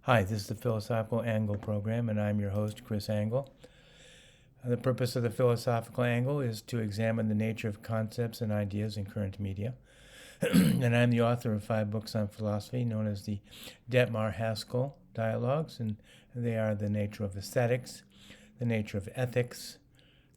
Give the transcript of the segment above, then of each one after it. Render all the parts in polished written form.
Hi, this is the Philosophical Angle program, and I'm your host, Chris Angle. The purpose of the Philosophical Angle is to examine the nature of concepts and ideas in current media. And I'm the author of 5 books on philosophy known as the Detmar-Haskell Dialogues, and they are the nature of aesthetics, the nature of ethics,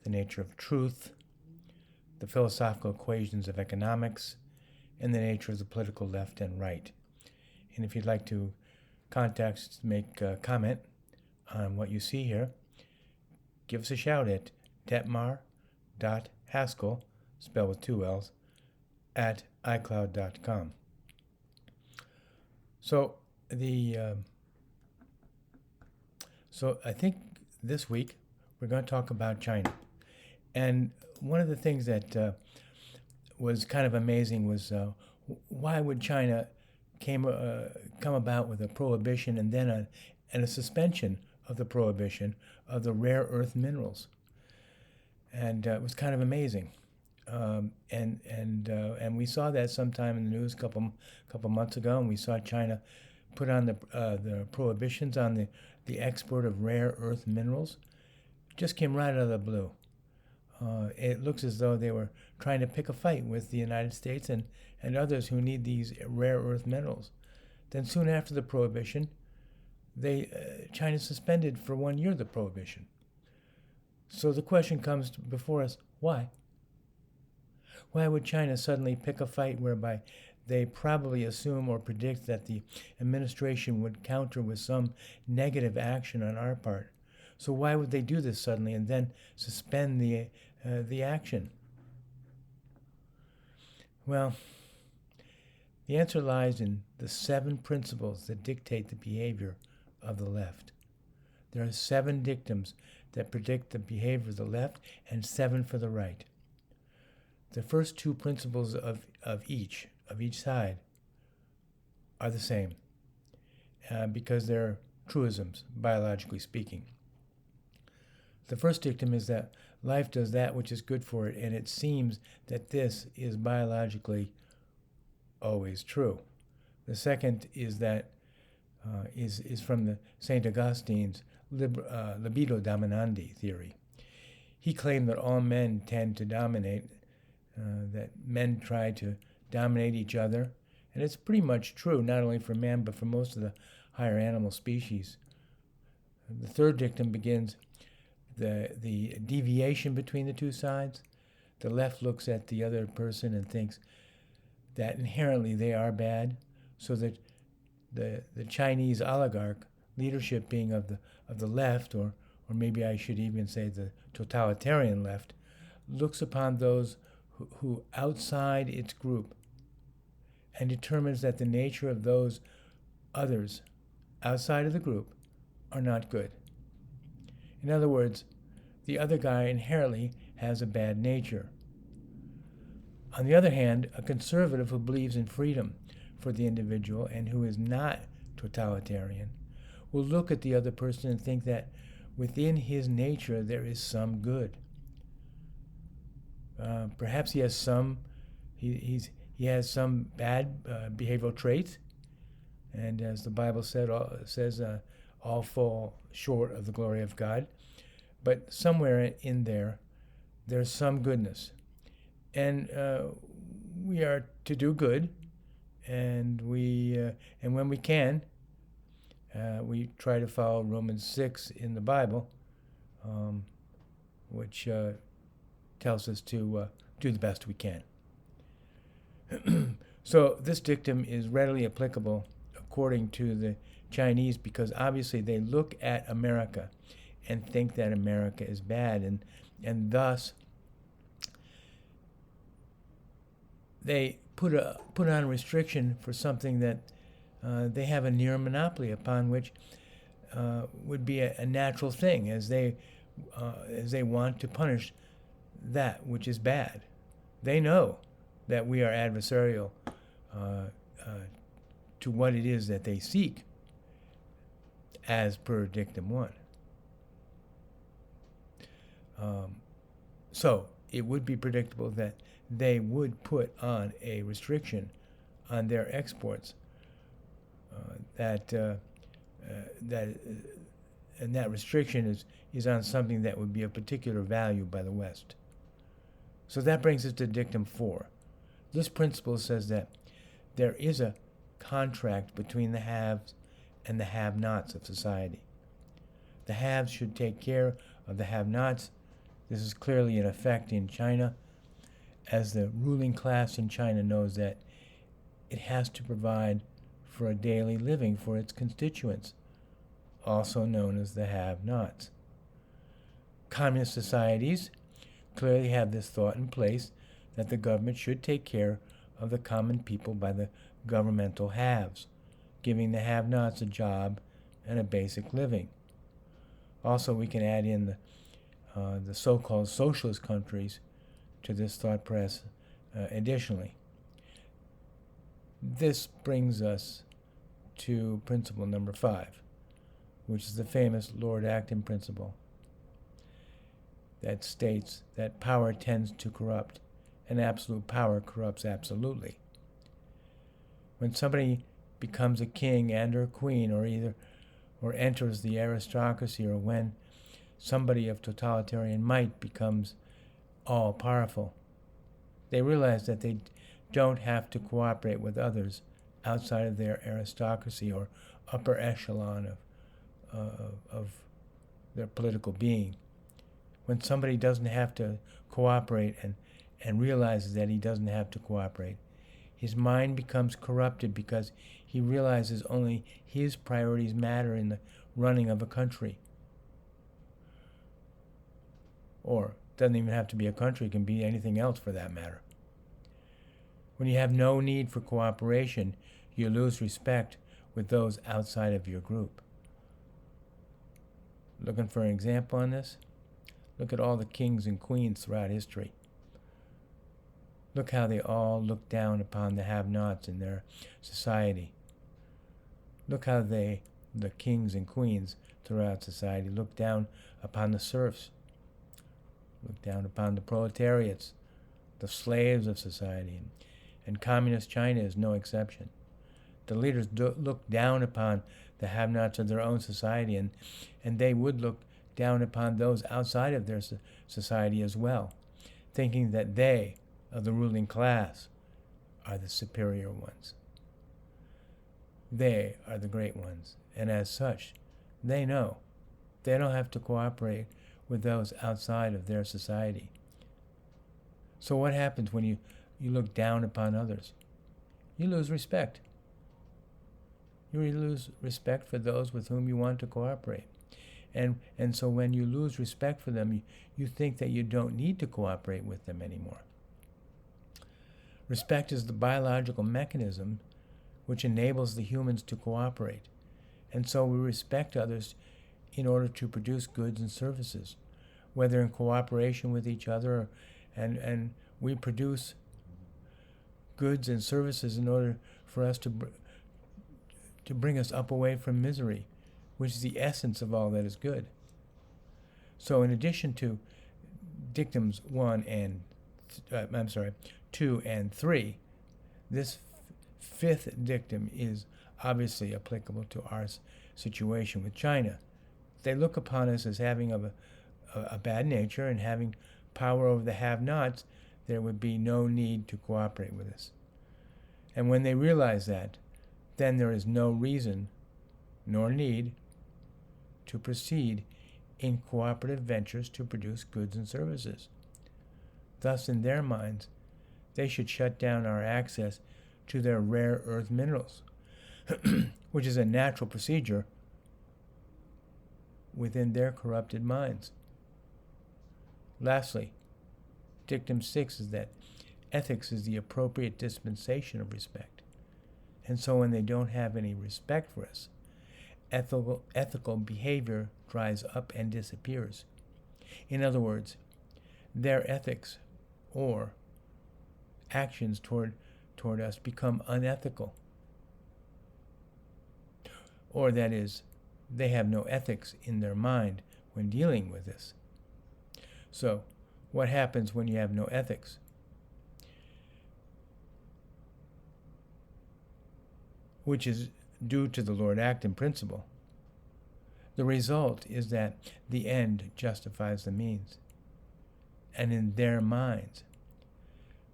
the nature of truth, the philosophical equations of economics, and the nature of the political left and right. And if you'd like to contact, make a comment on what you see here, give us a shout at detmar.haskell, spelled with 2 L's, at icloud.com. So I think this week we're going to talk about China. And one of the things that was kind of amazing was why would China come about with a prohibition and then a suspension of the prohibition of the rare earth minerals, and it was kind of amazing, and we saw that sometime in the news a couple months ago, and we saw China put on the prohibitions on the export of rare earth minerals. Just came right out of the blue. It looks as though they were trying to pick a fight with the United States and others who need these rare earth minerals. Then soon after the prohibition, China suspended for 1 year the prohibition. So the question comes before us, why? Why would China suddenly pick a fight whereby they probably assume or predict that the administration would counter with some negative action on our part? So why would they do this suddenly and then suspend the action? Well, the answer lies in the 7 principles that dictate the behavior of the left. There are 7 dictums that predict the behavior of the left and 7 for the right. The first 2 principles of each side are the same because they're truisms, biologically speaking. The first dictum is that life does that which is good for it, and it seems that this is biologically always true. The second is that is from the Saint Augustine's libido dominandi theory. He claimed that all men tend to dominate, that men try to dominate each other, and it's pretty much true not only for man but for most of the higher animal species. The third dictum begins the deviation between the 2 sides. The left looks at the other person and thinks that inherently they are bad, so that the Chinese oligarch leadership being of the left, or maybe I should even say the totalitarian left, looks upon those who outside its group and determines that the nature of those others outside of the group are not good. In other words, the other guy inherently has a bad nature. On the other hand, a conservative who believes in freedom for the individual and who is not totalitarian will look at the other person and think that within his nature there is some good. Perhaps he has some bad behavioral traits, and as the Bible says, all fall short of the glory of God. But somewhere in there's some goodness, and we are to do good, and when we can, we try to follow Romans 6 in the Bible, which tells us to do the best we can. So this dictum is readily applicable according to the Chinese, because obviously they look at America and think that America is bad, and thus they put on restriction for something that they have a near monopoly upon, which would be a natural thing, as they want to punish that which is bad. They know that we are adversarial to what it is that they seek, as per dictum 1. So it would be predictable that they would put on a restriction on their exports that that and that restriction is on something that would be of particular value by the West. So that brings us to dictum 4. This principle says that there is a contract between the haves and the have-nots of society. The haves should take care of the have-nots. This is clearly in effect in China, as the ruling class in China knows that it has to provide for a daily living for its constituents, also known as the have-nots. Communist societies clearly have this thought in place that the government should take care of the common people by the governmental haves, giving the have-nots a job and a basic living. Also, we can add in the so-called socialist countries to this thought process additionally. This brings us to principle number 5, which is the famous Lord Acton principle that states that power tends to corrupt, and absolute power corrupts absolutely. When somebody becomes a king and or queen, or enters the aristocracy, or when somebody of totalitarian might becomes all-powerful, they realize that they don't have to cooperate with others outside of their aristocracy or upper echelon of their political being. When somebody doesn't have to cooperate and realizes that he doesn't have to cooperate, his mind becomes corrupted because he realizes only his priorities matter in the running of a country. Or, doesn't even have to be a country, it can be anything else for that matter. When you have no need for cooperation, you lose respect with those outside of your group. Looking for an example on this? Look at all the kings and queens throughout history. Look how they all look down upon the have-nots in their society. Look how the kings and queens throughout society look down upon the serfs, look down upon the proletariats, the slaves of society, and communist China is no exception. The leaders look down upon the have-nots of their own society, and they would look down upon those outside of their society as well, thinking that they, of the ruling class, are the superior ones. They are the great ones, and as such, they know they don't have to cooperate with those outside of their society. So what happens when you look down upon others? You lose respect. You lose respect for those with whom you want to cooperate. And so when you lose respect for them, you think that you don't need to cooperate with them anymore. Respect is the biological mechanism which enables the humans to cooperate. And so we respect others in order to produce goods and services, whether in cooperation with each other, and we produce goods and services in order for us to bring us up away from misery, which is the essence of all that is good. So in addition to dictums 2 and 3, this fifth dictum is obviously applicable to our situation with China. They look upon us as having a bad nature and having power over the have-nots. There would be no need to cooperate with us. And when they realize that, then there is no reason nor need to proceed in cooperative ventures to produce goods and services. Thus, in their minds, they should shut down our access to their rare earth minerals, which is a natural procedure within their corrupted minds. Lastly, dictum 6 is that ethics is the appropriate dispensation of respect. And so when they don't have any respect for us, ethical behavior dries up and disappears. In other words, their ethics or actions toward us become unethical. Or that is, they have no ethics in their mind when dealing with this. So, what happens when you have no ethics? Which is due to the Lord Acton principle. The result is that the end justifies the means. And in their minds,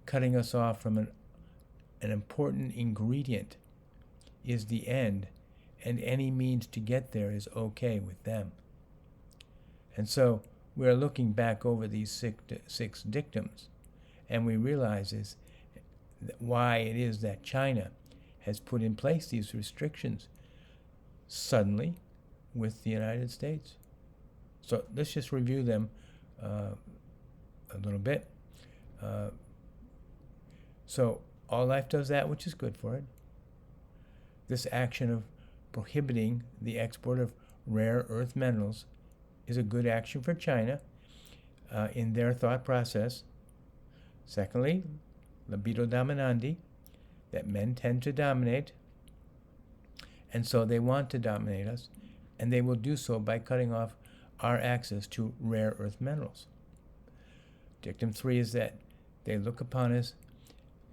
cutting us off from an important ingredient is the end, and any means to get there is okay with them. And so we're looking back over these six dictums, and we realize is why it is that China has put in place these restrictions suddenly with the United States. So let's just review them a little bit. So all life does that which is good for it. This action of prohibiting the export of rare earth minerals is a good action for China in their thought process. Secondly, libido dominandi, that men tend to dominate, and so they want to dominate us, and they will do so by cutting off our access to rare earth minerals. Dictum 3 is that they look upon us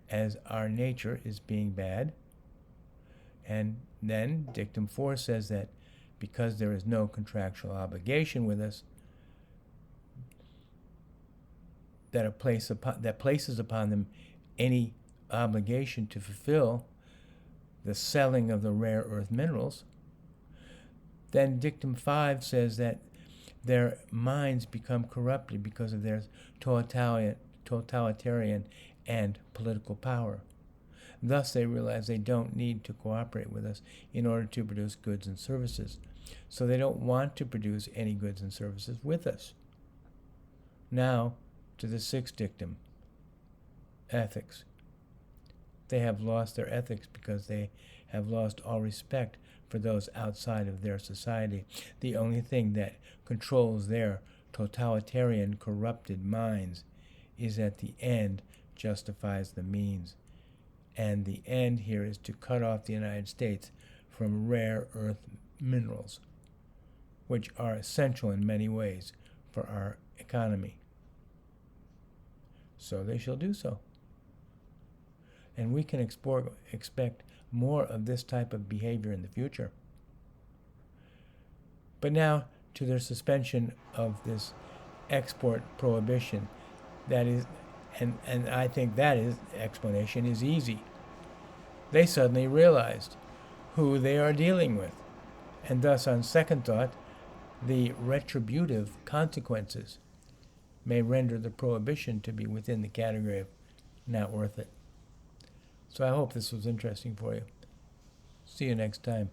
as our nature is being bad. And then Dictum 4 says that because there is no contractual obligation with us, that places upon them any obligation to fulfill the selling of the rare earth minerals. Then Dictum 5 says that their minds become corrupted because of their totalitarian and political power. Thus, they realize they don't need to cooperate with us in order to produce goods and services. So they don't want to produce any goods and services with us. Now, to the sixth dictum, ethics. They have lost their ethics because they have lost all respect for those outside of their society. The only thing that controls their totalitarian, corrupted minds is that the end justifies the means. And the end here is to cut off the United States from rare earth minerals, which are essential in many ways for our economy. So they shall do so. And we can expect more of this type of behavior in the future. But now to their suspension of this export prohibition. That is, and I think that explanation is easy. They suddenly realized who they are dealing with, and thus, on second thought, the retributive consequences may render the prohibition to be within the category of not worth it. So I hope this was interesting for you. See you next time.